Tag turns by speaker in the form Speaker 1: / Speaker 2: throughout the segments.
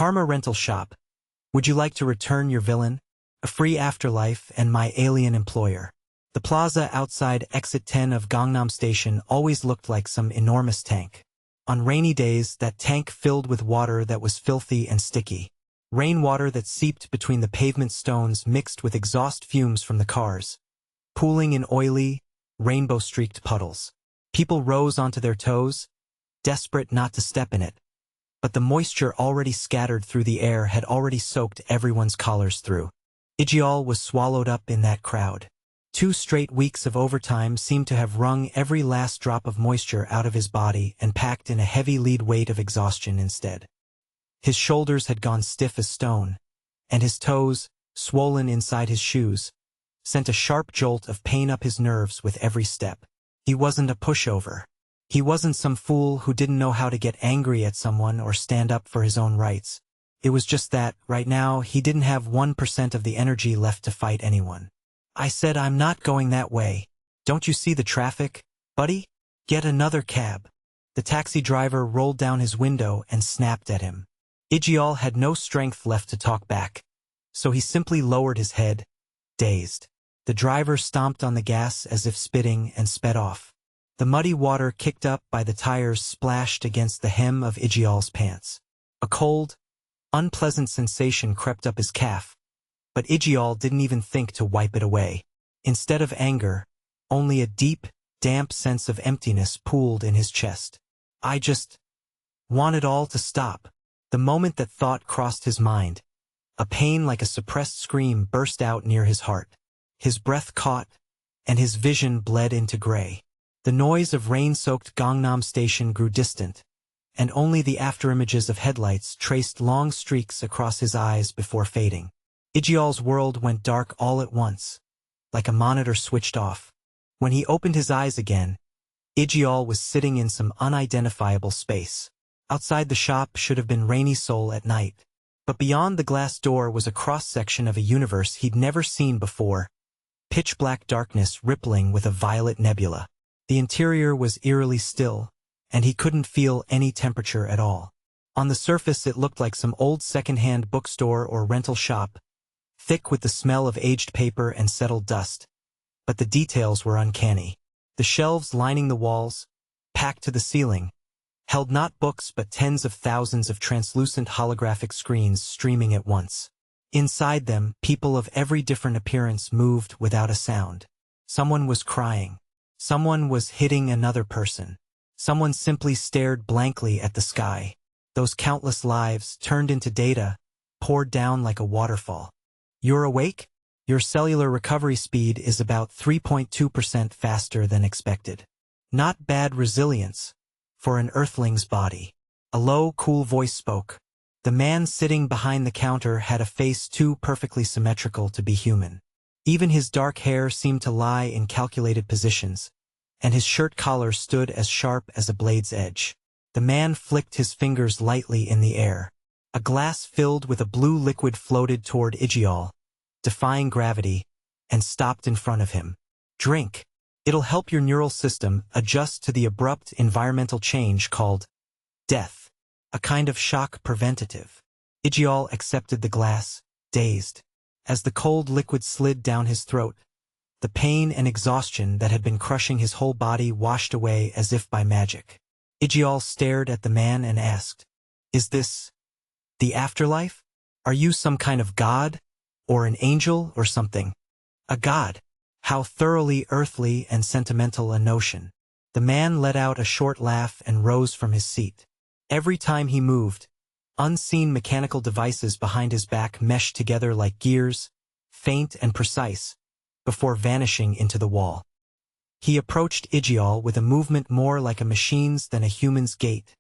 Speaker 1: Karma Rental Shop. Would you like to return your villain? A free afterlife and my alien employer. The plaza outside exit 10 of Gangnam Station always looked like some enormous tank. On rainy days, that tank filled with water that was filthy and sticky. Rainwater that seeped between the pavement stones mixed with exhaust fumes from the cars, pooling in oily, rainbow-streaked puddles. People rose onto their toes, desperate not to step in it. But the moisture already scattered through the air had already soaked everyone's collars through. Ijeol was swallowed up in that crowd. 2 straight weeks of overtime seemed to have wrung every last drop of moisture out of his body and packed in a heavy lead weight of exhaustion instead. His shoulders had gone stiff as stone, and his toes, swollen inside his shoes, sent a sharp jolt of pain up his nerves with every step. He wasn't a pushover. He wasn't some fool who didn't know how to get angry at someone or stand up for his own rights. It was just that, right now, he didn't have 1% of the energy left to fight anyone. I said I'm not going that way. Don't you see the traffic, buddy? Get another cab. The taxi driver rolled down his window and snapped at him. Ijeol had no strength left to talk back, so he simply lowered his head, dazed. The driver stomped on the gas as if spitting and sped off. The muddy water kicked up by the tires splashed against the hem of Ijeol's pants. A cold, unpleasant sensation crept up his calf, but Ijeol didn't even think to wipe it away. Instead of anger, only a deep, damp sense of emptiness pooled in his chest. I just want it all to stop. The moment that thought crossed his mind, a pain like a suppressed scream burst out near his heart. His breath caught, and his vision bled into gray. The noise of rain-soaked Gangnam Station grew distant, and only the afterimages of headlights traced long streaks across his eyes before fading. Ijeol's world went dark all at once, like a monitor switched off. When he opened his eyes again, Ijeol was sitting in some unidentifiable space. Outside the shop should have been rainy Seoul at night, but beyond the glass door was a cross-section of a universe he'd never seen before, pitch-black darkness rippling with a violet nebula. The interior was eerily still, and he couldn't feel any temperature at all. On the surface it looked like some old second-hand bookstore or rental shop, thick with the smell of aged paper and settled dust. But the details were uncanny. The shelves lining the walls, packed to the ceiling, held not books but tens of thousands of translucent holographic screens streaming at once. Inside them, people of every different appearance moved without a sound. Someone was crying. Someone was hitting another person. Someone simply stared blankly at the sky. Those countless lives, turned into data, poured down like a waterfall. You're awake? Your cellular recovery speed is about 3.2% faster than expected. Not bad resilience for an earthling's body. A low, cool voice spoke. The man sitting behind the counter had a face too perfectly symmetrical to be human. Even his dark hair seemed to lie in calculated positions, and his shirt collar stood as sharp as a blade's edge. The man flicked his fingers lightly in the air. A glass filled with a blue liquid floated toward Ijeol, defying gravity, and stopped in front of him. Drink. It'll help your neural system adjust to the abrupt environmental change called death, a kind of shock preventative. Ijeol accepted the glass, dazed. As the cold liquid slid down his throat, the pain and exhaustion that had been crushing his whole body washed away as if by magic. Ijeol stared at the man and asked, "Is this the afterlife? Are you some kind of god? Or an angel or something?" A god. How thoroughly earthly and sentimental a notion. The man let out a short laugh and rose from his seat. Every time he moved, unseen mechanical devices behind his back meshed together like gears, faint and precise, before vanishing into the wall. He approached Ijeol with a movement more like a machine's than a human's gait,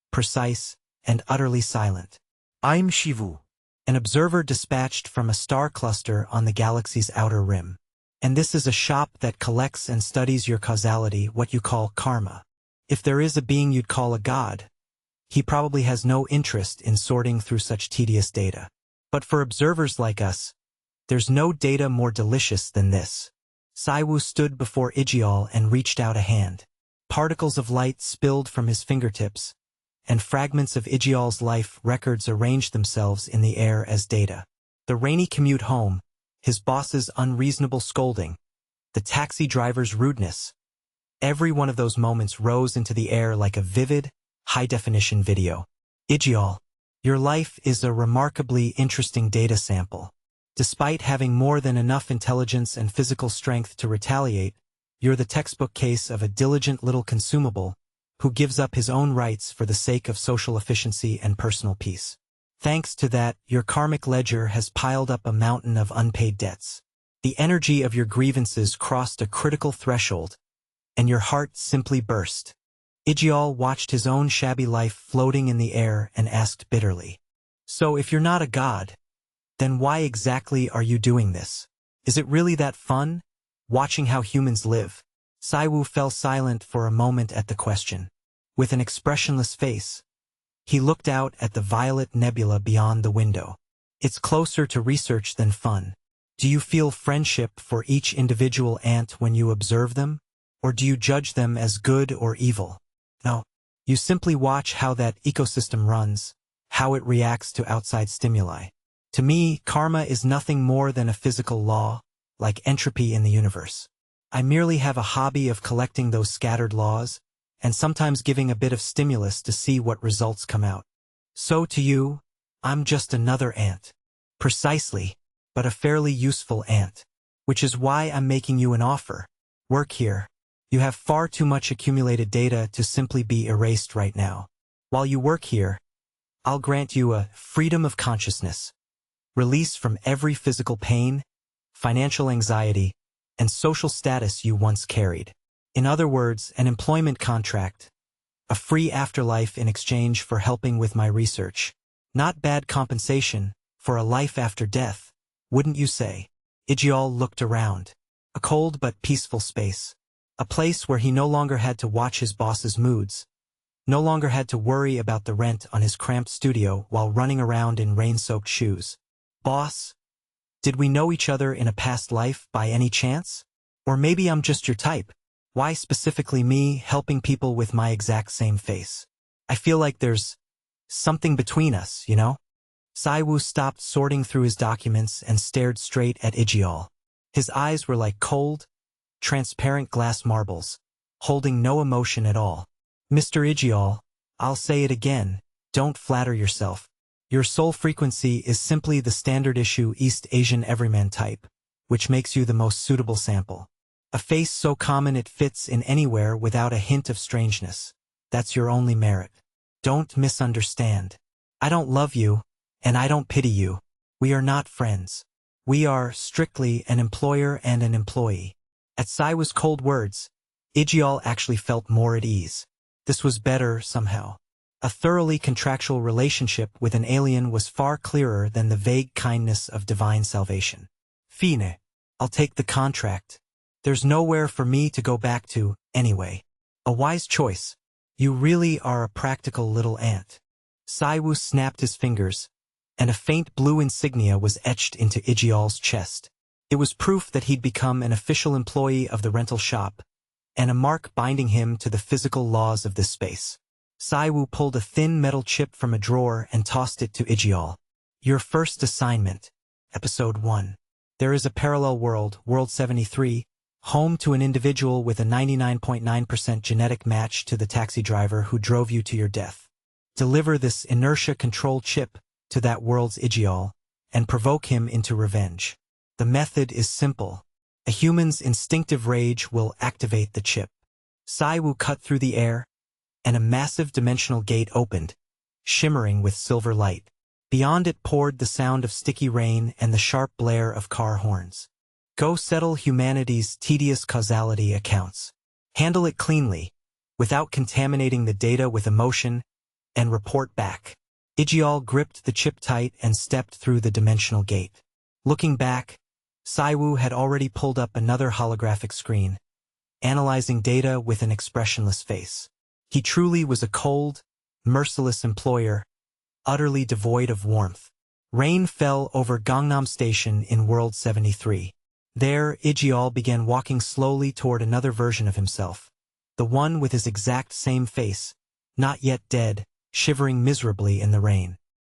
Speaker 1: precise and utterly silent. "I'm Shivu, an observer dispatched from a star cluster on the galaxy's outer rim. And this is a shop that collects and studies your causality, what you call karma. If there is a being you'd call a god, he probably has no interest in sorting through such tedious data. But for observers like us, there's no data more delicious than this." Saiwoo stood before Ijeol and reached out a hand. Particles of light spilled from his fingertips, and fragments of Ijeol's life records arranged themselves in the air as data. The rainy commute home, his boss's unreasonable scolding, the taxi driver's rudeness. Every one of those moments rose into the air like a vivid, high-definition video. Ijeol, your life is a remarkably interesting data sample. Despite having more than enough intelligence and physical strength to retaliate, you're the textbook case of a diligent little consumable who gives up his own rights for the sake of social efficiency and personal peace. Thanks to that, your karmic ledger has piled up a mountain of unpaid debts. The energy of your grievances crossed a critical threshold, and your heart simply burst. Ijeol watched his own shabby life floating in the air and asked bitterly, "So if you're not a god, then why exactly are you doing this? Is it really that fun, watching how humans live?" Saiwoo fell silent for a moment at the question. With an expressionless face, he looked out at the violet nebula beyond the window. "It's closer to research than fun. Do you feel friendship for each individual ant when you observe them? Or do you judge them as good or evil? No. You simply watch how that ecosystem runs, how it reacts to outside stimuli. To me, karma is nothing more than a physical law, like entropy in the universe. I merely have a hobby of collecting those scattered laws, and sometimes giving a bit of stimulus to see what results come out. So to you, I'm just another ant. Precisely, but a fairly useful ant. Which is why I'm making you an offer. Work here. You have far too much accumulated data to simply be erased right now. While you work here, I'll grant you a freedom of consciousness. Release from every physical pain, financial anxiety, and social status you once carried. In other words, an employment contract, a free afterlife in exchange for helping with my research. Not bad compensation for a life after death, wouldn't you say? Ijeol looked around. A cold but peaceful space. A place where he no longer had to watch his boss's moods, no longer had to worry about the rent on his cramped studio while running around in rain-soaked shoes. Boss, did we know each other in a past life by any chance? Or maybe I'm just your type. Why specifically me helping people with my exact same face? I feel like there's something between us, you know? Saiwoo stopped sorting through his documents and stared straight at Ijeol. His eyes were like cold, transparent glass marbles, holding no emotion at all. Mr. Ijeol, I'll say it again, don't flatter yourself. Your soul frequency is simply the standard issue East Asian everyman type, which makes you the most suitable sample. A face so common it fits in anywhere without a hint of strangeness. That's your only merit. Don't misunderstand. I don't love you, and I don't pity you. We are not friends. We are strictly an employer and an employee. At Saiwoo's cold words, Ijeol actually felt more at ease. This was better somehow. A thoroughly contractual relationship with an alien was far clearer than the vague kindness of divine salvation. Fine, I'll take the contract. There's nowhere for me to go back to, anyway. A wise choice. You really are a practical little ant. Saiwoo snapped his fingers, and a faint blue insignia was etched into Ijeol's chest. It was proof that he'd become an official employee of the rental shop, and a mark binding him to the physical laws of this space. Saiwoo pulled a thin metal chip from a drawer and tossed it to Ijeol. Your first assignment. Episode 1. There is a parallel world, World 73, home to an individual with a 99.9% genetic match to the taxi driver who drove you to your death. Deliver this inertia control chip to that world's Ijeol and provoke him into revenge. The method is simple. A human's instinctive rage will activate the chip. Saiwoo cut through the air, and a massive dimensional gate opened, shimmering with silver light. Beyond it poured the sound of sticky rain and the sharp blare of car horns. Go settle humanity's tedious causality accounts. Handle it cleanly, without contaminating the data with emotion, and report back. Ijeol gripped the chip tight and stepped through the dimensional gate. Looking back, Saiwoo had already pulled up another holographic screen, analyzing data with an expressionless face. He truly was a cold, merciless employer, utterly devoid of warmth. Rain fell over Gangnam Station in World 73. There, Ijeol began walking slowly toward another version of himself, the one with his exact same face, not yet dead, shivering miserably in the rain.